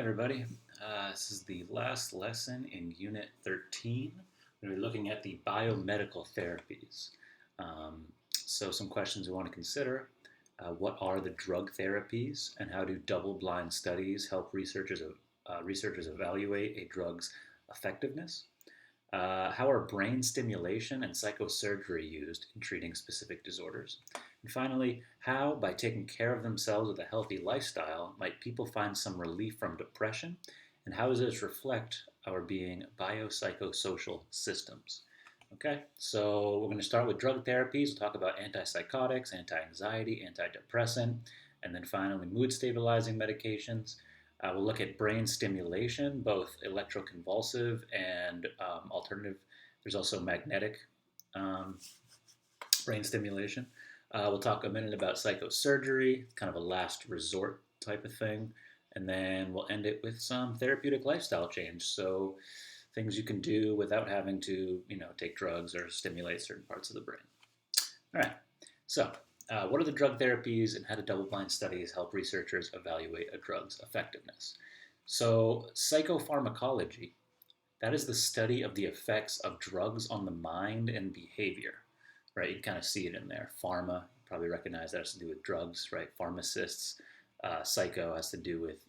Everybody. This is the last lesson in Unit 13. We're going to be looking at the biomedical therapies. So some questions we want to consider. What are the drug therapies and how do double-blind studies help researchers evaluate a drug's effectiveness? How are brain stimulation and psychosurgery used in treating specific disorders? And finally, how, by taking care of themselves with a healthy lifestyle, might people find some relief from depression? And how does this reflect our being biopsychosocial systems? Okay, so we're going to start with drug therapies. We'll talk about antipsychotics, anti-anxiety, antidepressant, and then finally mood stabilizing medications. We'll look at brain stimulation, both electroconvulsive and alternative. There's also magnetic um, brain stimulation. We'll talk a minute about psychosurgery, kind of a last resort type of thing. And then we'll end it with some therapeutic lifestyle change. So things you can do without having to, take drugs or stimulate certain parts of the brain. All right. So what are the drug therapies and how do double-blind studies help researchers evaluate a drug's effectiveness? So psychopharmacology, that is the study of the effects of drugs on the mind and behavior, right? You can kind of see it in there. Pharma, you probably recognize that has to do with drugs, right? Pharmacists. Psycho has to do with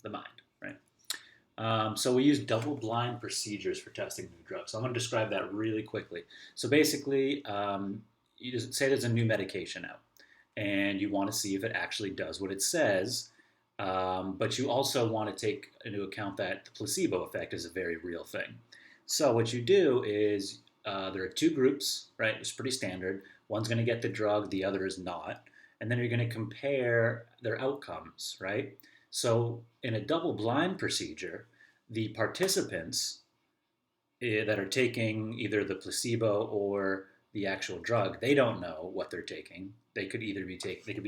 the mind, right? So we use double-blind procedures for testing new drugs. So I'm going to describe that really quickly. So basically, you just say there's a new medication out, and you want to see if it actually does what it says, but you also want to take into account that the placebo effect is a very real thing. So what you do is there are two groups, right? It's pretty standard. One's going to get the drug, the other is not. And then you're going to compare their outcomes, right? So in a double-blind procedure, the participants that are taking either the placebo or the actual drug, they don't know what they're taking. They could be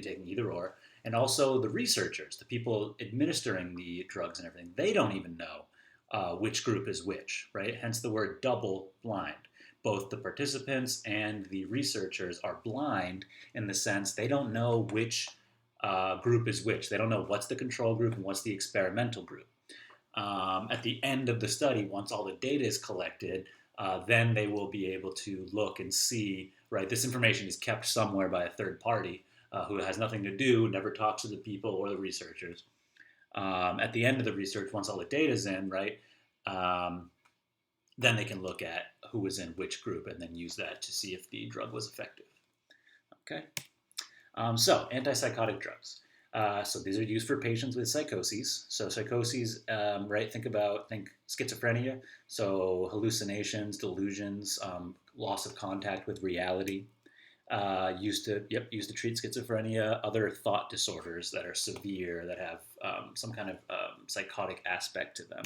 taking either or. And also the researchers, the people administering the drugs and everything, they don't even know which group is which, right? Hence the word double blind. Both the participants and the researchers are blind in the sense they don't know which group is which. They don't know what's the control group and what's the experimental group. At the end of the study, once all the data is collected, then they will be able to look and see, right, this information is kept somewhere by a third party who has nothing to do, never talks to the people or the researchers. At the end of the research, once all the data is in, right, then they can look at who was in which group and then use that to see if the drug was effective. Okay, so antipsychotic drugs. So these are used for patients with psychoses. So psychoses, right? Think schizophrenia. So hallucinations, delusions, loss of contact with reality. Used to treat schizophrenia. Other thought disorders that are severe that have some kind of psychotic aspect to them.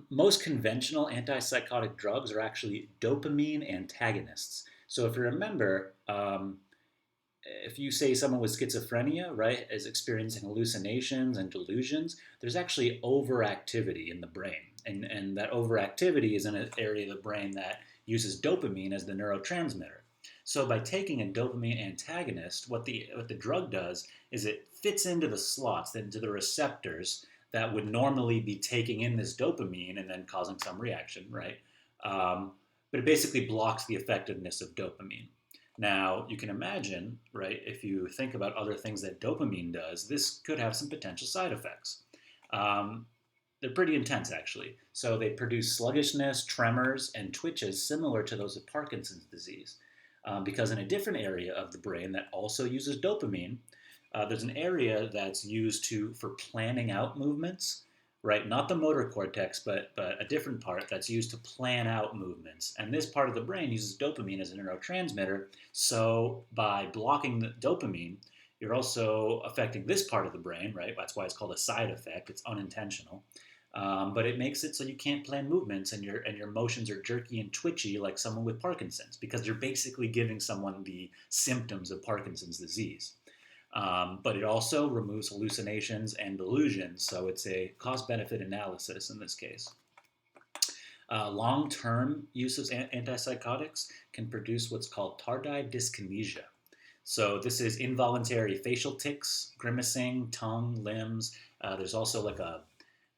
Most conventional antipsychotic drugs are actually dopamine antagonists. So if you remember, if you say someone with schizophrenia, right, is experiencing hallucinations and delusions, there's actually overactivity in the brain. And that overactivity is in an area of the brain that uses dopamine as the neurotransmitter. So by taking a dopamine antagonist, what the drug does is it fits into the slots, into the receptors that would normally be taking in this dopamine and then causing some reaction, right? But it basically blocks the effectiveness of dopamine. Now, you can imagine, right, if you think about other things that dopamine does, this could have some potential side effects. They're pretty intense, actually. So they produce sluggishness, tremors, and twitches similar to those of Parkinson's disease. Because in a different area of the brain that also uses dopamine, there's an area that's used for planning out movements, right? Not the motor cortex, but a different part that's used to plan out movements. And this part of the brain uses dopamine as a neurotransmitter. So by blocking the dopamine, you're also affecting this part of the brain, right? That's why it's called a side effect. It's unintentional. But it makes it so you can't plan movements and your motions are jerky and twitchy like someone with Parkinson's because you're basically giving someone the symptoms of Parkinson's disease. But it also removes hallucinations and delusions, so it's a cost-benefit analysis in this case. Long-term use of antipsychotics can produce what's called tardive dyskinesia. So this is involuntary facial tics, grimacing, tongue, limbs. There's also like um,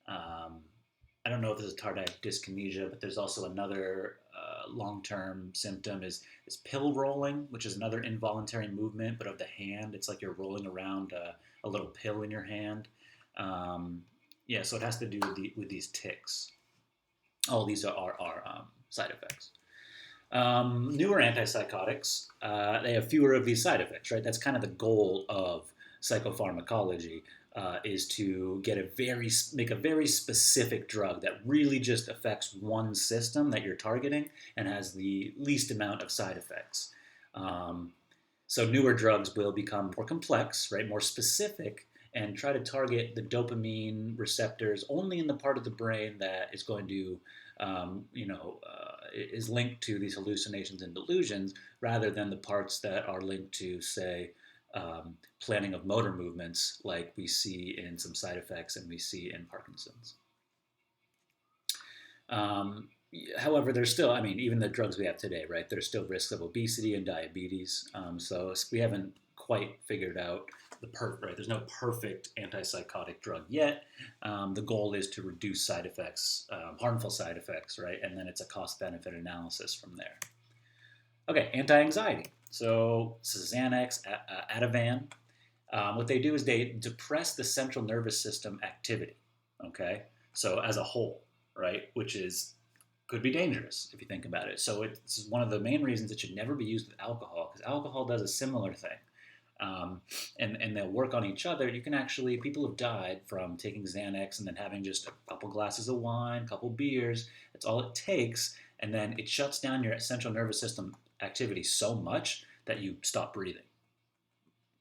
I don't know if this is tardive dyskinesia, but there's also another long-term symptom is pill rolling, which is another involuntary movement, but of the hand. It's like you're rolling around a little pill in your hand. Um, yeah, so it has to do with these tics. All these are side effects. Newer antipsychotics, they have fewer of these side effects, right? That's kind of the goal of psychopharmacology, is to make a very specific drug that really just affects one system that you're targeting and has the least amount of side effects. Um, so newer drugs will become more complex, right, more specific, and try to target the dopamine receptors only in the part of the brain that is going to, is linked to these hallucinations and delusions, rather than the parts that are linked to, say, planning of motor movements, like we see in some side effects and we see in Parkinson's. Um, However, there's still, I mean, even the drugs we have today, right? There's still risks of obesity and diabetes. So we haven't quite figured out right? There's no perfect antipsychotic drug yet. The goal is to reduce side effects, harmful side effects, right? And then it's a cost-benefit analysis from there. Okay, anti-anxiety. So this is Xanax, Ativan. What they do is they depress the central nervous system activity. Okay, so as a whole, right? Which is could be dangerous if you think about it. So it's one of the main reasons it should never be used with alcohol, because alcohol does a similar thing. And they'll work on each other. You can actually, people have died from taking Xanax and then having just a couple glasses of wine, a couple beers. That's all it takes. And then it shuts down your central nervous system activity so much that you stop breathing.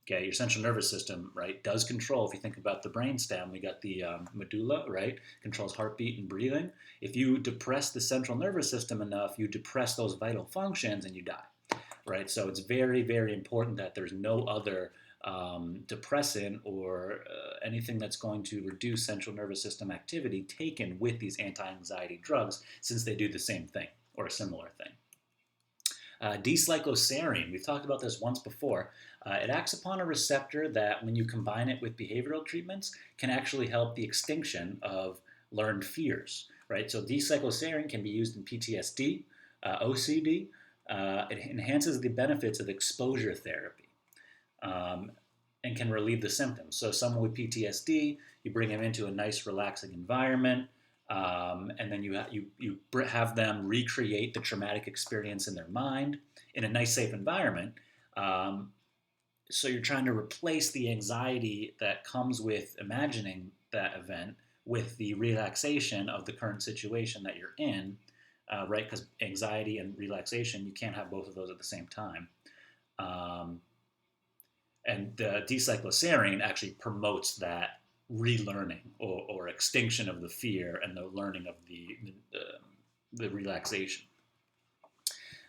Okay, your central nervous system, right, does control. If you think about the brainstem, we got the medulla, right, controls heartbeat and breathing. If you depress the central nervous system enough, you depress those vital functions and you die, right? So it's very, very important that there's no other depressant or anything that's going to reduce central nervous system activity taken with these anti-anxiety drugs, since they do the same thing or a similar thing. D-cycloserine, we've talked about this once before. It acts upon a receptor that, when you combine it with behavioral treatments, can actually help the extinction of learned fears, right? So D-cycloserine can be used in PTSD, OCD. It enhances the benefits of exposure therapy, and can relieve the symptoms. So someone with PTSD, you bring them into a nice, relaxing environment, and then you have them recreate the traumatic experience in their mind in a nice, safe environment. So you're trying to replace the anxiety that comes with imagining that event with the relaxation of the current situation that you're in, right? Because anxiety and relaxation, you can't have both of those at the same time. And D-cycloserine actually promotes that relearning or extinction of the fear and the learning of the relaxation.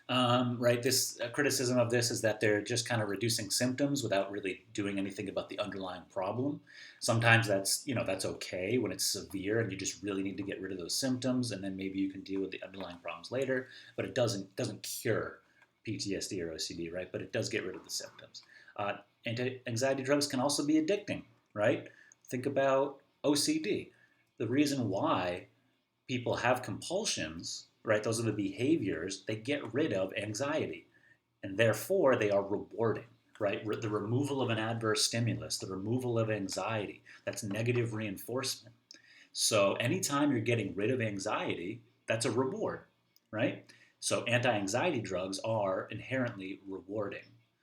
Right, this criticism of this is that they're just kind of reducing symptoms without really doing anything about the underlying problem. Sometimes that's okay when it's severe and you just really need to get rid of those symptoms, and then maybe you can deal with the underlying problems later. But it doesn't cure PTSD or OCD, right? But it does get rid of the symptoms. Anti-anxiety drugs can also be addicting, right? Think about OCD. The reason why people have compulsions, right? Those are the behaviors. They get rid of anxiety, and therefore they are rewarding, right? The removal of an adverse stimulus, the removal of anxiety, that's negative reinforcement. So anytime you're getting rid of anxiety, that's a reward, right? So anti-anxiety drugs are inherently rewarding.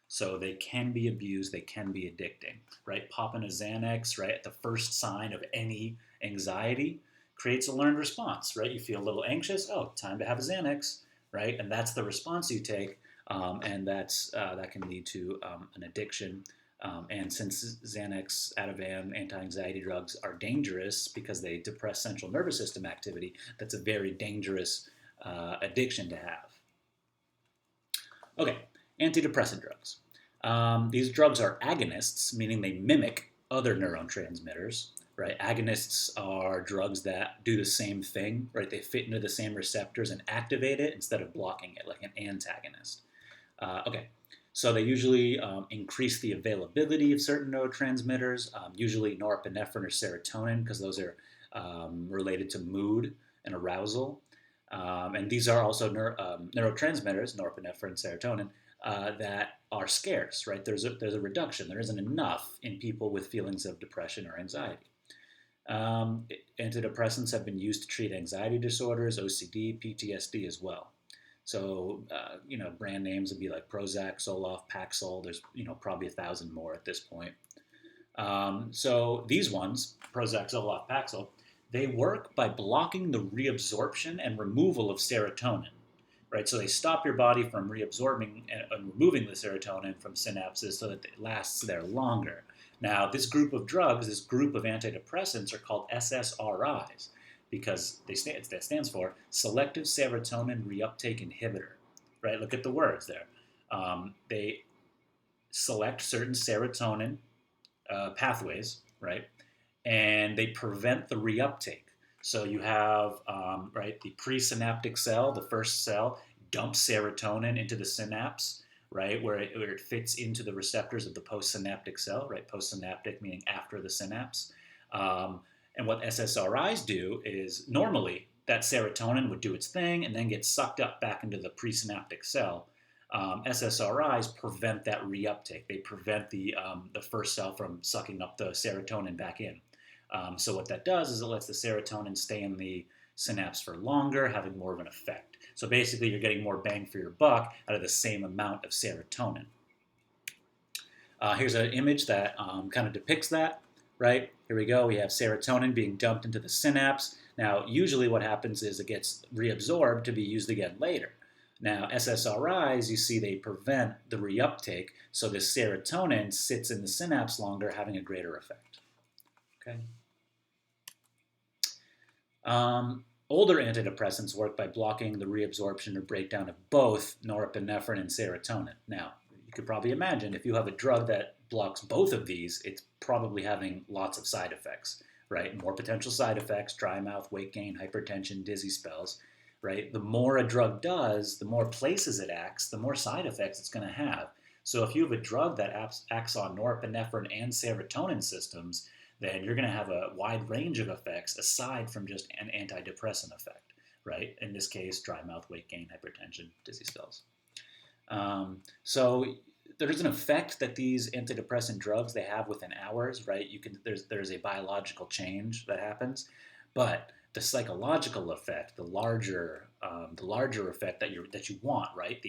So they can be abused, they can be addicting, right? Popping a Xanax, right, at the first sign of any anxiety creates a learned response, right? You feel a little anxious, oh, time to have a Xanax, right? And that's the response you take, and that can lead to an addiction. And since Xanax, Ativan, anti-anxiety drugs are dangerous because they depress central nervous system activity, that's a very dangerous addiction to have. Okay, antidepressant drugs. These drugs are agonists, meaning they mimic other neurotransmitters, right? Agonists are drugs that do the same thing, right? They fit into the same receptors and activate it instead of blocking it, like an antagonist. Okay, So they usually increase the availability of certain neurotransmitters, usually norepinephrine or serotonin, because those are related to mood and arousal. And these are also neurotransmitters, norepinephrine, serotonin, that are scarce, right? There's a reduction. There isn't enough in people with feelings of depression or anxiety. Um, Antidepressants have been used to treat anxiety disorders, OCD, PTSD as well. So, brand names would be like Prozac, Zoloft, Paxil. There's, probably 1,000 more at this point. So these ones, Prozac, Zoloft, Paxil, they work by blocking the reabsorption and removal of serotonin, right? So they stop your body from reabsorbing and removing the serotonin from synapses so that it lasts there longer. Now, this group of drugs, this group of antidepressants are called SSRIs because that stands for selective serotonin reuptake inhibitor, right? Look at the words there. They select certain serotonin pathways, right? And they prevent the reuptake. So you have, right, the presynaptic cell, the first cell, dumps serotonin into the synapse, right, where it fits into the receptors of the postsynaptic cell, right? Postsynaptic meaning after the synapse. And what SSRIs do is normally that serotonin would do its thing and then get sucked up back into the presynaptic cell. SSRIs prevent that reuptake. They prevent the first cell from sucking up the serotonin back in. So what that does is it lets the serotonin stay in the synapse for longer, having more of an effect. So basically, you're getting more bang for your buck out of the same amount of serotonin. Here's an image that kind of depicts that, right? Here we go. We have serotonin being dumped into the synapse. Now, usually what happens is it gets reabsorbed to be used again later. Now, SSRIs, you see they prevent the reuptake, so the serotonin sits in the synapse longer, having a greater effect. Okay. Older antidepressants work by blocking the reabsorption or breakdown of both norepinephrine and serotonin. Now, you could probably imagine if you have a drug that blocks both of these, it's probably having lots of side effects, right? More potential side effects, dry mouth, weight gain, hypertension, dizzy spells, right? The more a drug does, the more places it acts, the more side effects it's going to have. So if you have a drug that acts on norepinephrine and serotonin systems, then you're going to have a wide range of effects aside from just an antidepressant effect, right? In this case, dry mouth, weight gain, hypertension, dizzy spells. So there's an effect that these antidepressant drugs they have within hours, right? There's a biological change that happens, but the psychological effect, the larger effect that you want, right?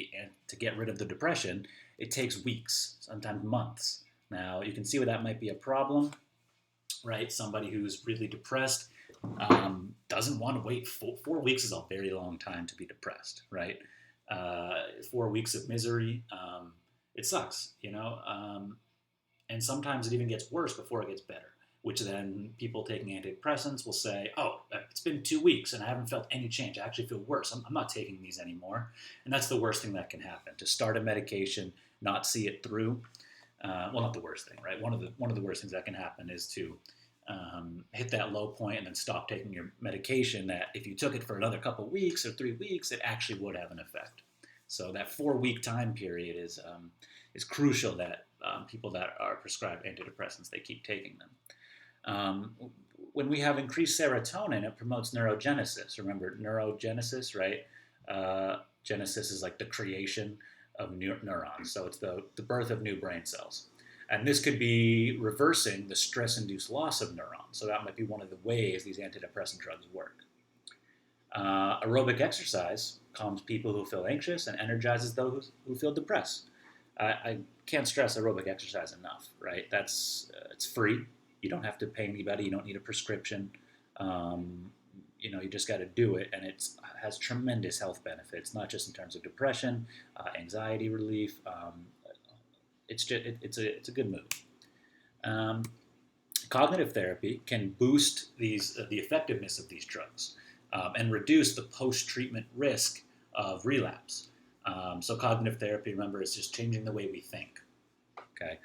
To get rid of the depression, it takes weeks, sometimes months. Now you can see where that might be a problem, right? Somebody who's really depressed doesn't want to wait. 4 weeks is a very long time to be depressed, right? 4 weeks of misery, it sucks, and sometimes it even gets worse before it gets better, which then people taking antidepressants will say, oh, it's been 2 weeks and I haven't felt any change. I actually feel worse. I'm not taking these anymore. And that's the worst thing that can happen, to start a medication, not see it through. Well, not the worst thing, right? One of the worst things that can happen is to hit that low point and then stop taking your medication that if you took it for another couple weeks or 3 weeks, it actually would have an effect. So that 4 week time period is crucial that people that are prescribed antidepressants, they keep taking them. When we have increased serotonin, it promotes neurogenesis. Remember, neurogenesis, right? Genesis is like the creation of neurons. So it's the birth of new brain cells. And this could be reversing the stress-induced loss of neurons. So that might be one of the ways these antidepressant drugs work. Aerobic exercise calms people who feel anxious and energizes those who feel depressed. I can't stress aerobic exercise enough, right? It's free. You don't have to pay anybody. You don't need a prescription. You just got to do it, and it has tremendous health benefits, not just in terms of depression, anxiety relief. It's a good move. Cognitive therapy can boost the effectiveness of these drugs and reduce the post-treatment risk of relapse. So cognitive therapy, remember, is just changing the way we think. Okay.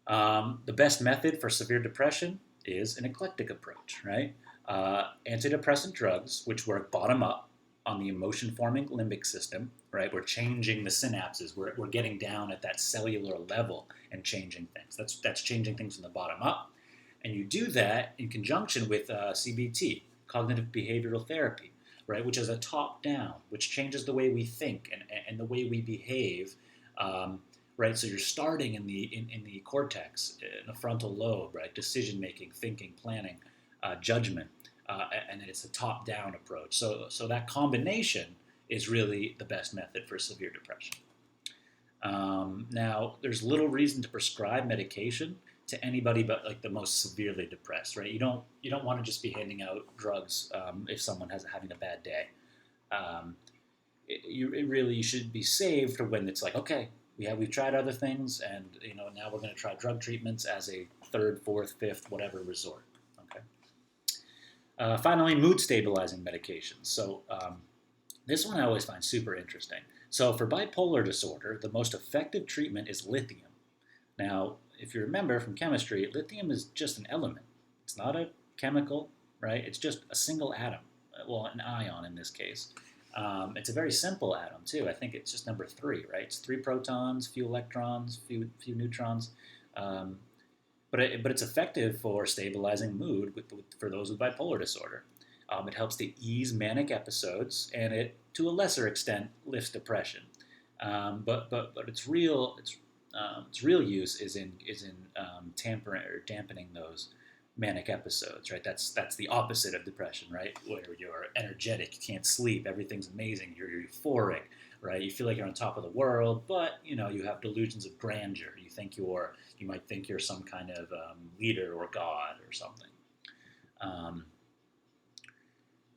The best method for severe depression is an eclectic approach, right? Antidepressant drugs, which work bottom up, on the emotion-forming limbic system, right? We're changing the synapses. We're getting down at that cellular level and changing things. That's changing things from the bottom up. And you do that in conjunction with CBT, cognitive behavioral therapy, right? Which is a top-down, which changes the way we think and the way we behave, right? So you're starting in the cortex, in the frontal lobe, right? Decision-making, thinking, planning, judgment. And it's a top-down approach. So that combination is really the best method for severe depression. Now, there's little reason to prescribe medication to anybody but like the most severely depressed, right? You don't want to just be handing out drugs if someone has having a bad day. It really should be saved for when it's like, okay, we've tried other things, and now we're going to try drug treatments as a third, fourth, fifth, whatever resort. Finally, mood-stabilizing medications. So this one I always find super interesting. So for bipolar disorder, the most effective treatment is lithium. Now, if you remember from chemistry, lithium is just an element. It's not a chemical, right? It's just a single atom. Well, an ion in this case. It's a very simple atom, too. I think it's just number 3, right? It's 3 protons, few electrons, few neutrons. But it's effective for stabilizing mood for those with bipolar disorder. It helps to ease manic episodes, and it, to a lesser extent, lifts depression. But its real use is in tampering or dampening those manic episodes, right? That's the opposite of depression, right? Where you're energetic, you can't sleep, everything's amazing, you're euphoric, right? You feel like you're on top of the world, but you have delusions of grandeur. You might think you're some kind of leader or god or something.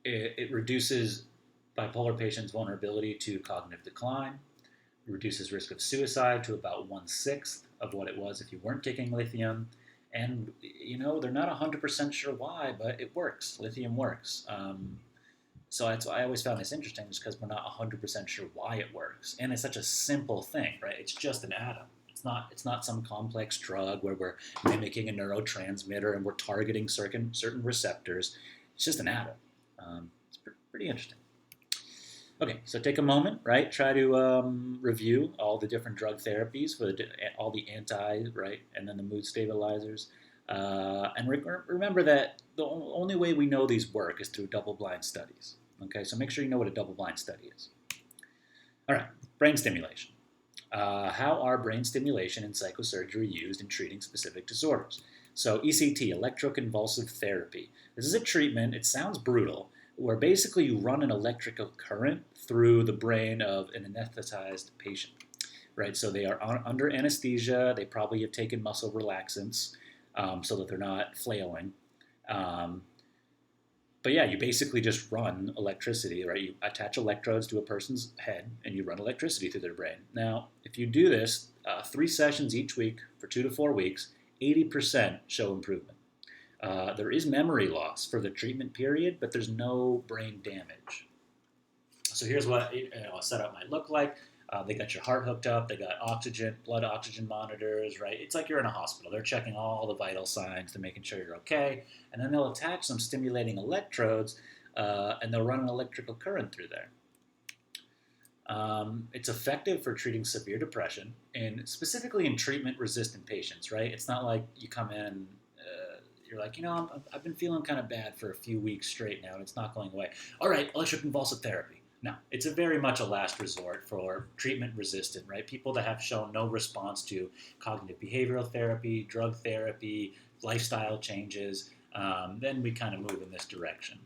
It reduces bipolar patients' vulnerability to cognitive decline, reduces risk of suicide to about 1/6 of what it was if you weren't taking lithium. And, they're not 100% sure why, but it works. Lithium works. So that's why I always found this interesting, just because we're not 100% sure why it works. And it's such a simple thing, right? It's just an atom. It's not some complex drug where we're mimicking a neurotransmitter and we're targeting certain receptors. It's just an atom. It's pretty interesting. Okay, so take a moment, right? Try to review all the different drug therapies for all the anti, right, and then the mood stabilizers. And remember that the only way we know these work is through double-blind studies. Okay, so make sure you know what a double-blind study is. All right, brain stimulation. How are brain stimulation and psychosurgery used in treating specific disorders? So ECT, electroconvulsive therapy. This is a treatment, it sounds brutal, where basically you run an electrical current through the brain of an anesthetized patient, right? So they are under anesthesia, they probably have taken muscle relaxants so that they're not flailing. But yeah, you basically just run electricity, right? You attach electrodes to a person's head and you run electricity through their brain. Now, if you do this 3 sessions each week for 2 to 4 weeks, 80% show improvement. There is memory loss for the treatment period, but there's no brain damage. So here's what a setup might look like. They got your heart hooked up. They got blood oxygen monitors, right? It's like you're in a hospital. They're checking all the vital signs. They're making sure you're okay. And then they'll attach some stimulating electrodes, and they'll run an electrical current through there. It's effective for treating severe depression, and specifically in treatment-resistant patients, right? It's not like you come in, you're like, I've been feeling kind of bad for a few weeks straight now, and it's not going away. All right, electroconvulsive therapy. No, it's very much a last resort for treatment-resistant, right? People that have shown no response to cognitive behavioral therapy, drug therapy, lifestyle changes, then we kind of move in this direction.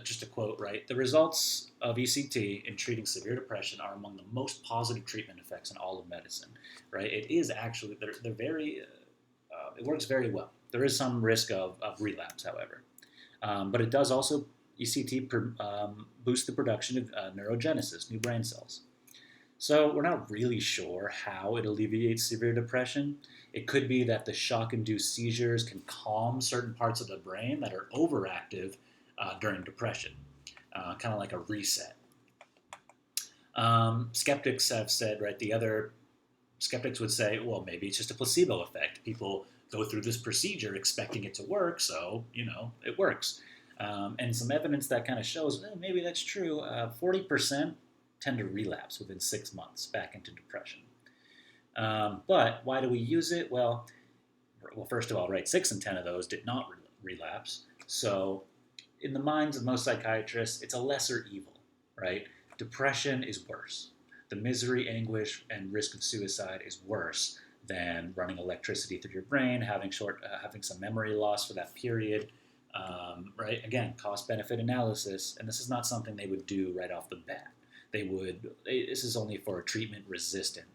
Just a quote, right? The results of ECT in treating severe depression are among the most positive treatment effects in all of medicine, right? It is actually, they're very, it works very well. There is some risk of relapse, however. But it does also, ECT boosts the production of neurogenesis, new brain cells. So we're not really sure how it alleviates severe depression. It could be that the shock-induced seizures can calm certain parts of the brain that are overactive during depression, kind of like a reset. Skeptics have said, right, the other skeptics would say, well, maybe it's just a placebo effect. People go through this procedure expecting it to work, so, it works. And some evidence that kind of shows maybe that's true. 40% tend to relapse within 6 months back into depression. But why do we use it? Well, first of all, right, 6 and 10 of those did not relapse. So, in the minds of most psychiatrists, it's a lesser evil, right? Depression is worse. The misery, anguish, and risk of suicide is worse than running electricity through your brain, having some memory loss for that period, right? Again, cost-benefit analysis, and this is not something they would do right off the bat. This is only for treatment-resistant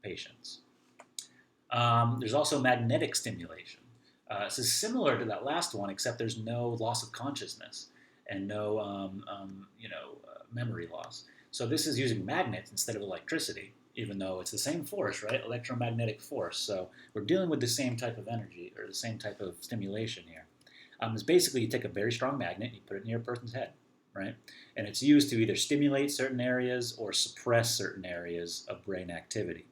patients. There's also magnetic stimulation. This is similar to that last one, except there's no loss of consciousness and no, memory loss. So this is using magnets instead of electricity, even though it's the same force, right? Electromagnetic force. So we're dealing with the same type of energy or the same type of stimulation here. It's basically you take a very strong magnet and you put it near a person's head, right? And it's used to either stimulate certain areas or suppress certain areas of brain activity.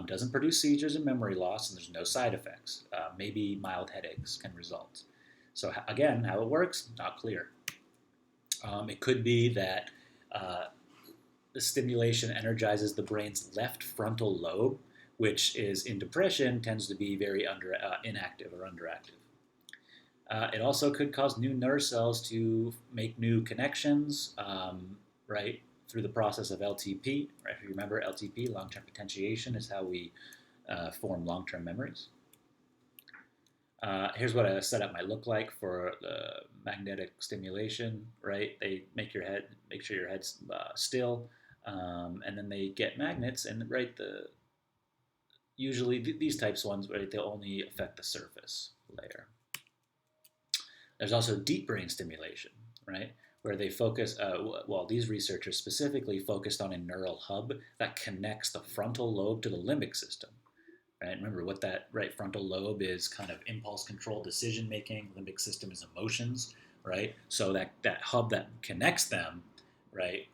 Doesn't produce seizures and memory loss, and there's no side effects. Maybe mild headaches can result. So again, how it works, not clear. It could be that the stimulation energizes the brain's left frontal lobe, which is in depression tends to be very inactive or underactive. It also could cause new nerve cells to make new connections, right, through the process of LTP. Right? If you remember, LTP, long-term potentiation, is how we form long-term memories. Here's what a setup might look like for the magnetic stimulation. Right, they make sure your head's still, and then they get magnets, and usually these types of ones, right, they'll only affect the surface layer. There's also deep brain stimulation, right, where they focus, these researchers specifically focused on a neural hub that connects the frontal lobe to the limbic system. Right? Remember what that right frontal lobe is kind of impulse control, decision making. Limbic system is emotions, right? So that hub that connects them, right,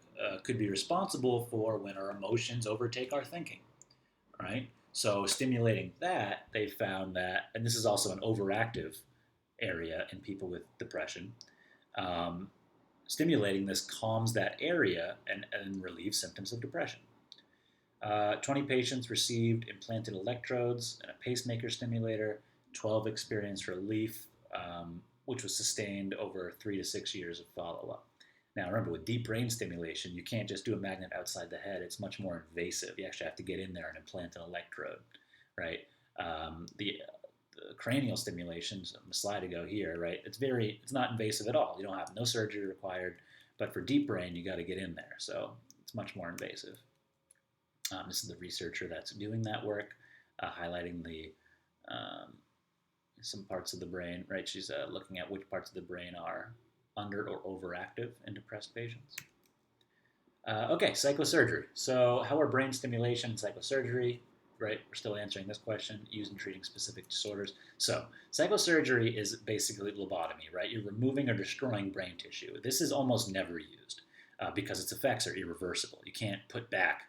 could be responsible for when our emotions overtake our thinking, right? So stimulating that, they found that, and this is also an overactive area in people with depression. Stimulating this calms that area and relieves symptoms of depression. 20 patients received implanted electrodes and a pacemaker stimulator. 12 experienced relief, which was sustained over 3 to 6 years of follow-up. Now, remember, with deep brain stimulation, you can't just do a magnet outside the head. It's much more invasive. You actually have to get in there and implant an electrode, right? The cranial stimulations, on the slide ago here, right? It's not invasive at all. You don't have no surgery required. But for deep brain, you got to get in there. So it's much more invasive. This is the researcher that's doing that work, highlighting some parts of the brain, right? She's looking at which parts of the brain are under or overactive in depressed patients. Okay, psychosurgery. So how are brain stimulation and psychosurgery, right? We're still answering this question, used in treating specific disorders. So psychosurgery is basically lobotomy, right? You're removing or destroying brain tissue. This is almost never used because its effects are irreversible. You can't put back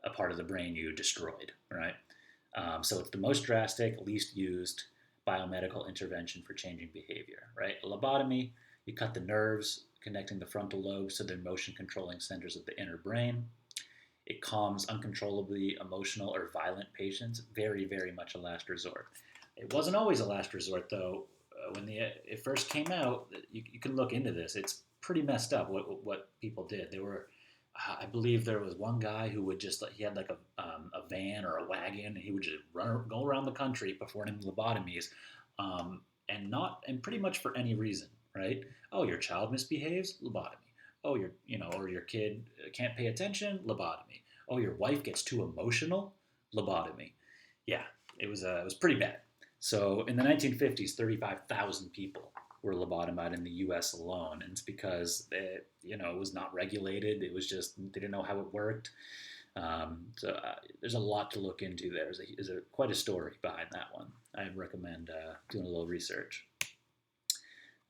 a part of the brain you destroyed, right? So it's the most drastic, least used biomedical intervention for changing behavior, right? A lobotomy, you cut the nerves connecting the frontal lobes to the emotion-controlling centers of the inner brain. It calms uncontrollably emotional or violent patients, very, very much a last resort. It wasn't always a last resort, though. When it first came out, you can look into this. It's pretty messed up what people did. There were I believe there was one guy who would he had like a van or a wagon, and he would just go around the country performing lobotomies, and pretty much for any reason, right? Oh, your child misbehaves, lobotomy. Oh, or your kid can't pay attention, lobotomy. Oh, your wife gets too emotional, lobotomy. Yeah, it was pretty bad. So in the 1950s, 35,000 people were lobotomized in the U.S. alone, and it's because it was not regulated. It was just they didn't know how it worked. There's a lot to look into there. There's quite a story behind that one. I recommend doing a little research.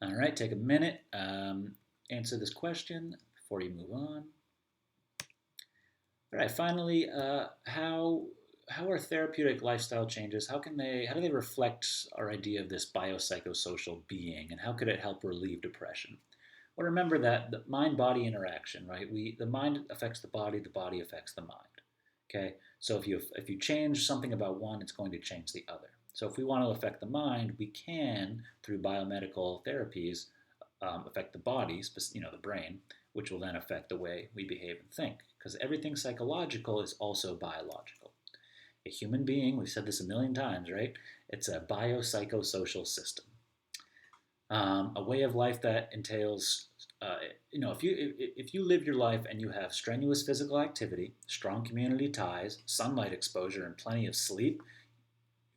All right, take a minute, answer this question before you move on. All right, finally, how how are therapeutic lifestyle changes? How do they reflect our idea of this biopsychosocial being, and how could it help relieve depression? Well, remember that the mind-body interaction, right? The mind affects the body affects the mind. Okay, so if you change something about one, it's going to change the other. So if we want to affect the mind, we can through biomedical therapies affect the body, the brain, which will then affect the way we behave and think. Because everything psychological is also biological. A human being, we've said this a million times, right? It's a biopsychosocial system. A way of life that entails, if you live your life and you have strenuous physical activity, strong community ties, sunlight exposure, and plenty of sleep,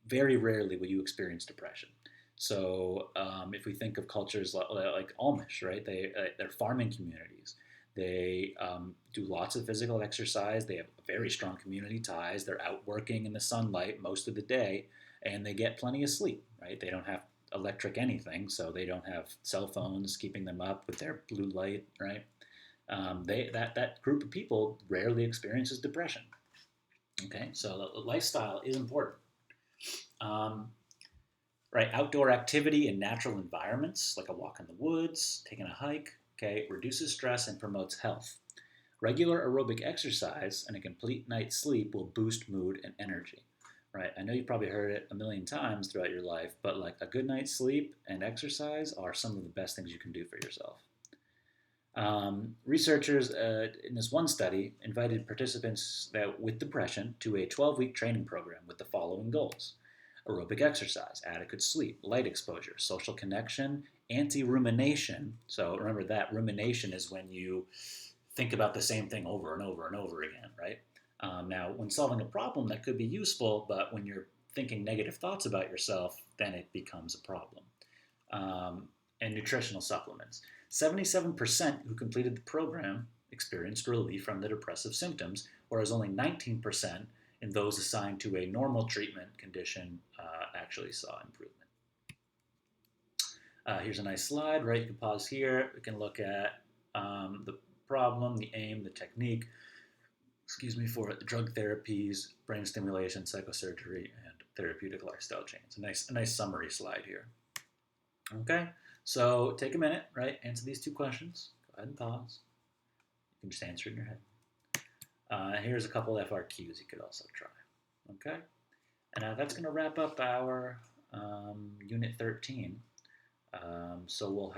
very rarely will you experience depression. So if we think of cultures like Amish, right? They're farming communities. They do lots of physical exercise. They have very strong community ties. They're out working in the sunlight most of the day, and they get plenty of sleep, right? They don't have electric anything, so they don't have cell phones keeping them up with their blue light, right? That group of people rarely experiences depression. Okay, so the lifestyle is important. Um, right, outdoor activity in natural environments, like a walk in the woods, taking a hike, okay, reduces stress and promotes health. Regular aerobic exercise and a complete night's sleep will boost mood and energy. Right, I know you've probably heard it a million times throughout your life, but like a good night's sleep and exercise are some of the best things you can do for yourself. Researchers in this one study invited participants with depression to a 12-week training program with the following goals: aerobic exercise, adequate sleep, light exposure, social connection, anti rumination. So remember that rumination is when you think about the same thing over and over and over again, right? Now, when solving a problem, that could be useful, but when you're thinking negative thoughts about yourself, then it becomes a problem. And nutritional supplements. 77% who completed the program experienced relief from the depressive symptoms, whereas only 19% in those assigned to a normal treatment condition actually saw improvement. Here's a nice slide, right? You can pause here. We can look at the problem, the aim, the technique, for drug therapies, brain stimulation, psychosurgery, and therapeutic lifestyle change. A nice summary slide here. Okay, so take a minute, right? Answer these two questions. Go ahead and pause. You can just answer it in your head. Here's a couple FRQs you could also try. Okay, and that's going to wrap up our Unit 13. So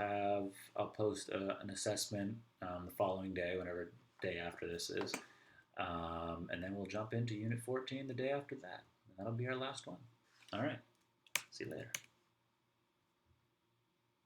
I'll post an assessment the following day, whenever day after this is. And then we'll jump into Unit 14 the day after that. And that'll be our last one. All right. See you later.